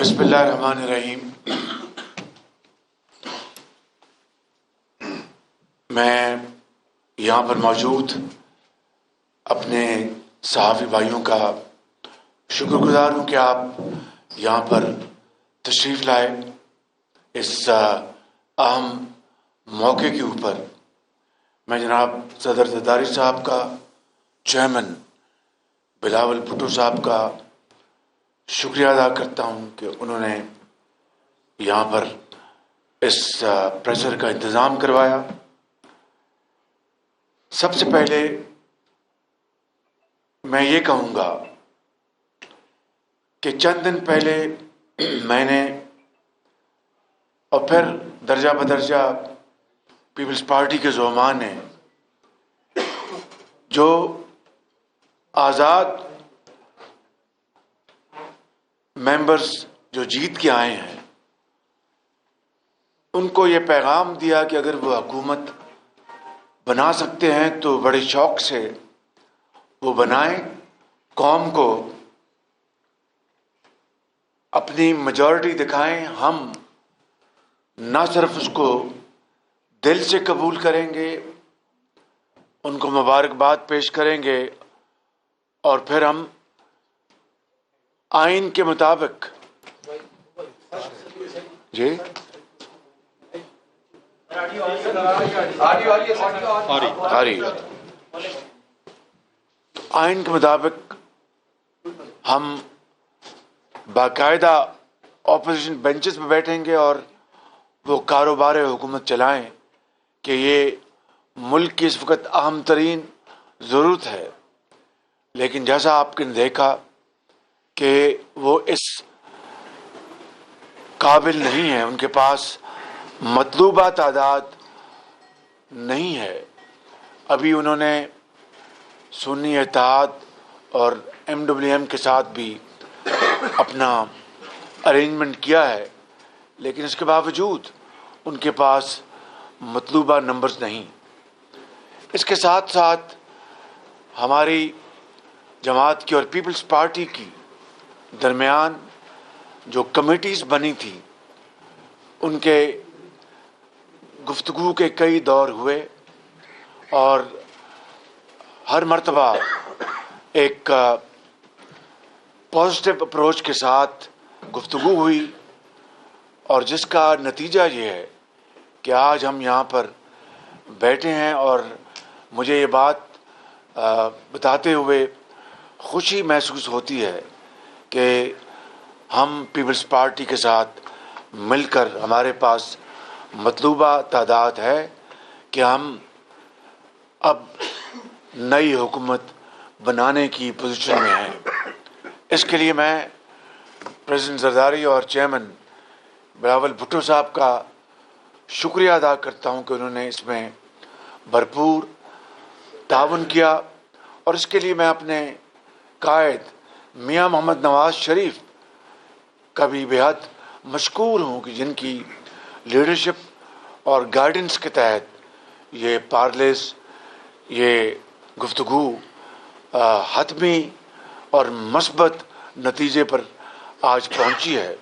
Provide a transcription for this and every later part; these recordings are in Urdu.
بسم اللہ الرحمن الرحیم۔ میں یہاں پر موجود اپنے صحافی بھائیوں کا شکر گزار ہوں کہ آپ یہاں پر تشریف لائے اس اہم موقع کے اوپر۔ میں جناب صدر زرداری صاحب کا، چیئرمین بلاول بھٹو صاحب کا شکریہ ادا کرتا ہوں کہ انہوں نے یہاں پر اس پریسر کا انتظام کروایا۔ سب سے پہلے میں یہ کہوں گا کہ چند دن پہلے میں نے اور پھر درجہ بدرجہ پیپلز پارٹی کے زعماء نے جو آزاد ممبرز جو جیت کے آئے ہیں ان کو یہ پیغام دیا کہ اگر وہ حکومت بنا سکتے ہیں تو بڑے شوق سے وہ بنائیں، قوم کو اپنی میجورٹی دکھائیں۔ ہم نہ صرف اس کو دل سے قبول کریں گے، ان کو مبارکباد پیش کریں گے اور پھر ہم آئین کے مطابق آئین کے مطابق ہم باقاعدہ اپوزیشن بینچز پہ بیٹھیں گے اور وہ کاروبار حکومت چلائیں کہ یہ ملک کی اس وقت اہم ترین ضرورت ہے۔ لیکن جیسا آپ نے دیکھا کہ وہ اس قابل نہیں ہے، ان کے پاس مطلوبہ تعداد نہیں ہے۔ ابھی انہوں نے سنی اتحاد اور MWM کے ساتھ بھی اپنا ارینجمنٹ کیا ہے، لیکن اس کے باوجود ان کے پاس مطلوبہ نمبرز نہیں۔ اس کے ساتھ ساتھ ہماری جماعت کی اور پیپلز پارٹی کی درمیان جو کمیٹیز بنی تھی ان کے گفتگو کے کئی دور ہوئے اور ہر مرتبہ ایک پازیٹیو اپروچ کے ساتھ گفتگو ہوئی، اور جس کا نتیجہ یہ ہے کہ آج ہم یہاں پر بیٹھے ہیں اور مجھے یہ بات بتاتے ہوئے خوشی محسوس ہوتی ہے کہ ہم پیپلز پارٹی کے ساتھ مل کر ہمارے پاس مطلوبہ تعداد ہے کہ ہم اب نئی حکومت بنانے کی پوزیشن میں ہیں۔ اس کے لیے میں پریزیڈنٹ زرداری اور چیئرمین بلاول بھٹو صاحب کا شکریہ ادا کرتا ہوں کہ انہوں نے اس میں بھرپور تعاون کیا، اور اس کے لیے میں اپنے قائد میاں محمد نواز شریف کا بھی بہت مشکور ہوں کہ جن کی لیڈرشپ اور گائیڈنس کے تحت یہ پارلیز، یہ گفتگو حتمی اور مثبت نتیجے پر آج پہنچی ہے۔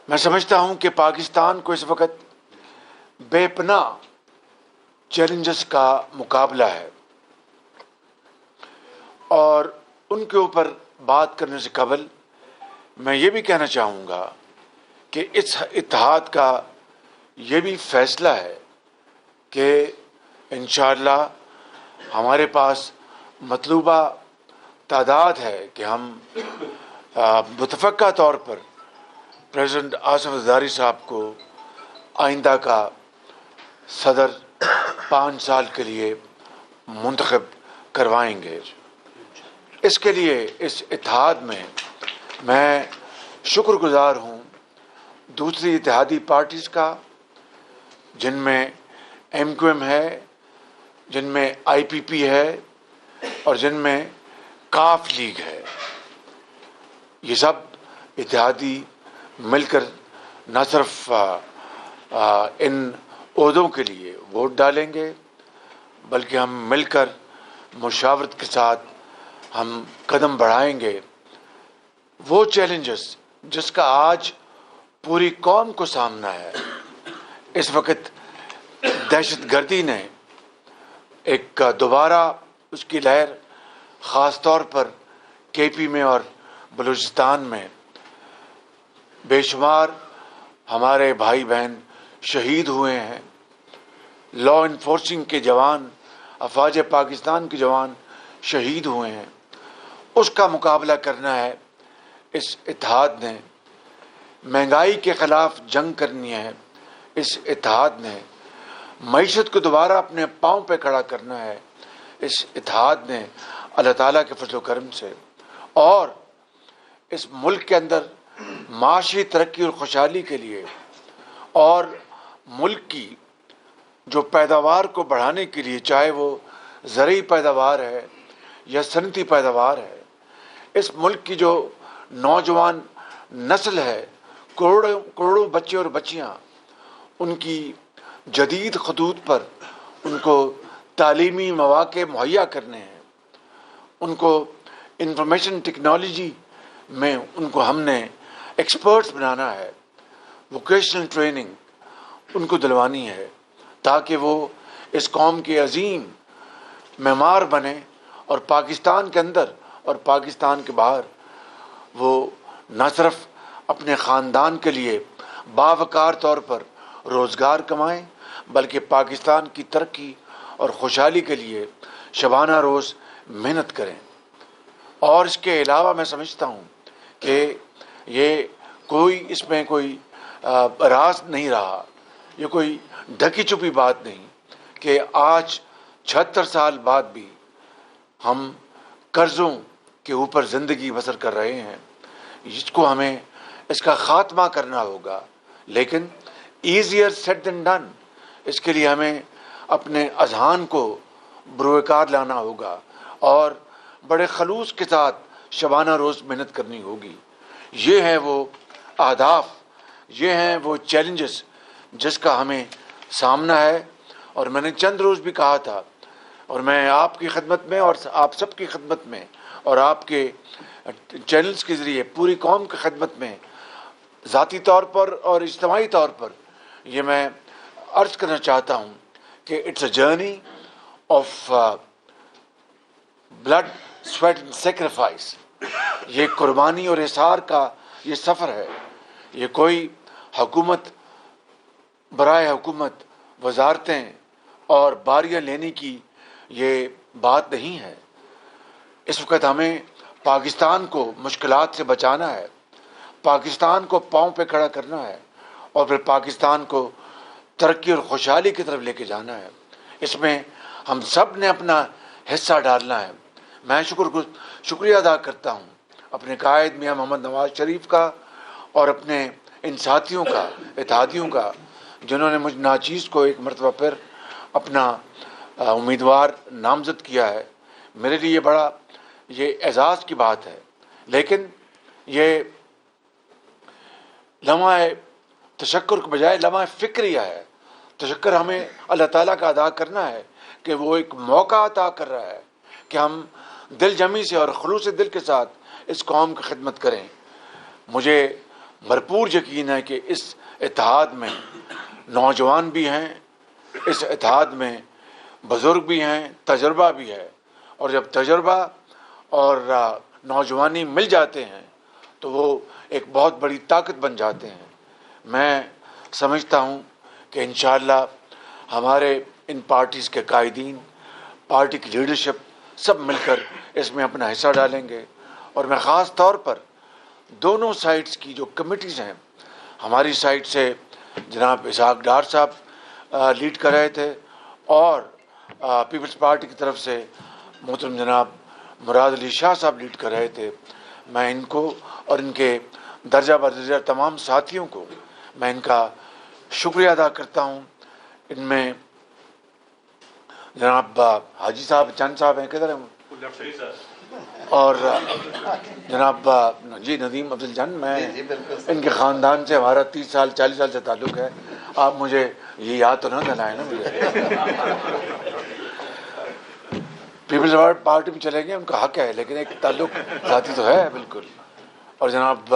میں سمجھتا ہوں کہ پاکستان کو اس وقت بے پناہ چیلنجز کا مقابلہ ہے، اور ان کے اوپر بات کرنے سے قبل میں یہ بھی کہنا چاہوں گا کہ اس اتحاد کا یہ بھی فیصلہ ہے کہ انشاءاللہ ہمارے پاس مطلوبہ تعداد ہے کہ ہم متفقہ طور پر پریزیڈنٹ آصف زرداری صاحب کو آئندہ کا صدر 5 سال کے لیے منتخب کروائیں گے۔ اس کے لیے اس اتحاد میں شکر گزار ہوں دوسری اتحادی پارٹیز کا، جن میں MQM ہے، جن میں IPP ہے اور جن میں کاف لیگ ہے۔ یہ سب اتحادی مل کر نہ صرف ان عہدوں کے لیے ووٹ ڈالیں گے، بلکہ ہم مل کر مشاورت کے ساتھ ہم قدم بڑھائیں گے۔ وہ چیلنجز جس کا آج پوری قوم کو سامنا ہے. اس وقت دہشت گردی نے ایک دوبارہ اس کی لہر خاص طور پر کے پی میں اور بلوچستان میں بے شمار ہمارے بھائی بہن شہید ہوئے ہیں. لا انفورسنگ کے جوان، افواج پاکستان کے جوان شہید ہوئے ہیں. اس کا مقابلہ کرنا ہے. اس اتحاد نے مہنگائی کے خلاف جنگ کرنی ہے. اس اتحاد نے معیشت کو دوبارہ اپنے پاؤں پہ کھڑا کرنا ہے. اس اتحاد نے اللہ تعالیٰ کے فضل و کرم سے اور اس ملک کے اندر معاشی ترقی اور خوشحالی کے لیے اور ملک کی جو پیداوار کو بڑھانے کے لیے، چاہے وہ زرعی پیداوار ہے یا صنعتی پیداوار ہے، اس ملک کی جو نوجوان نسل ہے، کروڑوں بچے اور بچیاں، ان کی جدید خطوط پر ان کو تعلیمی مواقع مہیا کرنے ہیں. ان کو انفارمیشن ٹیکنالوجی میں ان کو ہم نے ایکسپرٹس بنانا ہے. ووکیشنل ٹریننگ ان کو دلوانی ہے تاکہ وہ اس قوم کے عظیم معمار بنے اور پاکستان کے اندر اور پاکستان کے باہر وہ نہ صرف اپنے خاندان کے لیے باوقار طور پر روزگار کمائیں بلکہ پاکستان کی ترقی اور خوشحالی کے لیے شبانہ روز محنت کریں. اور اس کے علاوہ میں سمجھتا ہوں کہ یہ کوئی اس میں کوئی راز نہیں رہا، یہ کوئی ڈھکی چھپی بات نہیں کہ آج 76 سال بعد بھی ہم قرضوں کے اوپر زندگی بسر کر رہے ہیں. اس کو ہمیں اس کا خاتمہ کرنا ہوگا، لیکن ایزیئر سیڈ دین ڈن. اس کے لیے ہمیں اپنے اذہان کو بروئے کار لانا ہوگا اور بڑے خلوص کے ساتھ شبانہ روز محنت کرنی ہوگی. یہ ہیں وہ اہداف، یہ ہیں وہ چیلنجز جس کا ہمیں سامنا ہے. اور میں نے چند روز بھی کہا تھا، اور میں آپ کی خدمت میں اور آپ سب کی خدمت میں اور آپ کے چینلز کے ذریعے پوری قوم کی خدمت میں ذاتی طور پر اور اجتماعی طور پر یہ میں عرض کرنا چاہتا ہوں کہ it's a journey of blood sweat and sacrifice. یہ قربانی اور احسار کا یہ سفر ہے. یہ کوئی حکومت برائے حکومت وزارتیں اور باریاں لینے کی یہ بات نہیں ہے. اس وقت ہمیں پاکستان کو مشکلات سے بچانا ہے، پاکستان کو پاؤں پہ کھڑا کرنا ہے اور پھر پاکستان کو ترقی اور خوشحالی کی طرف لے کے جانا ہے. اس میں ہم سب نے اپنا حصہ ڈالنا ہے. میں شکریہ ادا کرتا ہوں اپنے قائد میاں محمد نواز شریف کا اور اپنے ان ساتھیوں کا، اتحادیوں کا، جنہوں نے مجھ ناچیز کو ایک مرتبہ پھر اپنا امیدوار نامزد کیا ہے. میرے لیے بڑا یہ اعزاز کی بات ہے. لیکن یہ لمحہ تشکر کے بجائے لمحہ فکریہ ہے. تشکر ہمیں اللہ تعالیٰ کا ادا کرنا ہے کہ وہ ایک موقع عطا کر رہا ہے کہ ہم دل جمی سے اور خلوص دل کے ساتھ اس قوم کی خدمت کریں. مجھے بھرپور یقین ہے کہ اس اتحاد میں نوجوان بھی ہیں، اس اتحاد میں بزرگ بھی ہیں، تجربہ بھی ہے. اور جب تجربہ اور نوجوانی مل جاتے ہیں تو وہ ایک بہت بڑی طاقت بن جاتے ہیں. میں سمجھتا ہوں کہ انشاءاللہ ہمارے ان پارٹیز کے قائدین، پارٹی کی لیڈرشپ سب مل کر اس میں اپنا حصہ ڈالیں گے. اور میں خاص طور پر دونوں سائٹس کی جو کمیٹیز ہیں، ہماری سائٹ سے جناب اسحاق ڈار صاحب لیڈ کر رہے تھے اور پیپلز پارٹی کی طرف سے محترم جناب مراد علی شاہ صاحب لیڈ کر رہے تھے. میں ان کو اور ان کے درجہ بدرجہ تمام ساتھیوں کو میں ان کا شکریہ ادا کرتا ہوں. ان میں جناب حاجی صاحب چند صاحب ہیں، کدھر ہیں؟ اور جناب جی ندیم افضل جان، میں ان کے خاندان سے ہمارا 30 سال 40 سال سے تعلق ہے. آپ مجھے یہ یاد تو نہ دلائیں نا مجھے. پیپلز پارٹی میں چلیں گے، ان کا حق ہے، لیکن ایک تعلق ذاتی تو ہے بالکل. اور جناب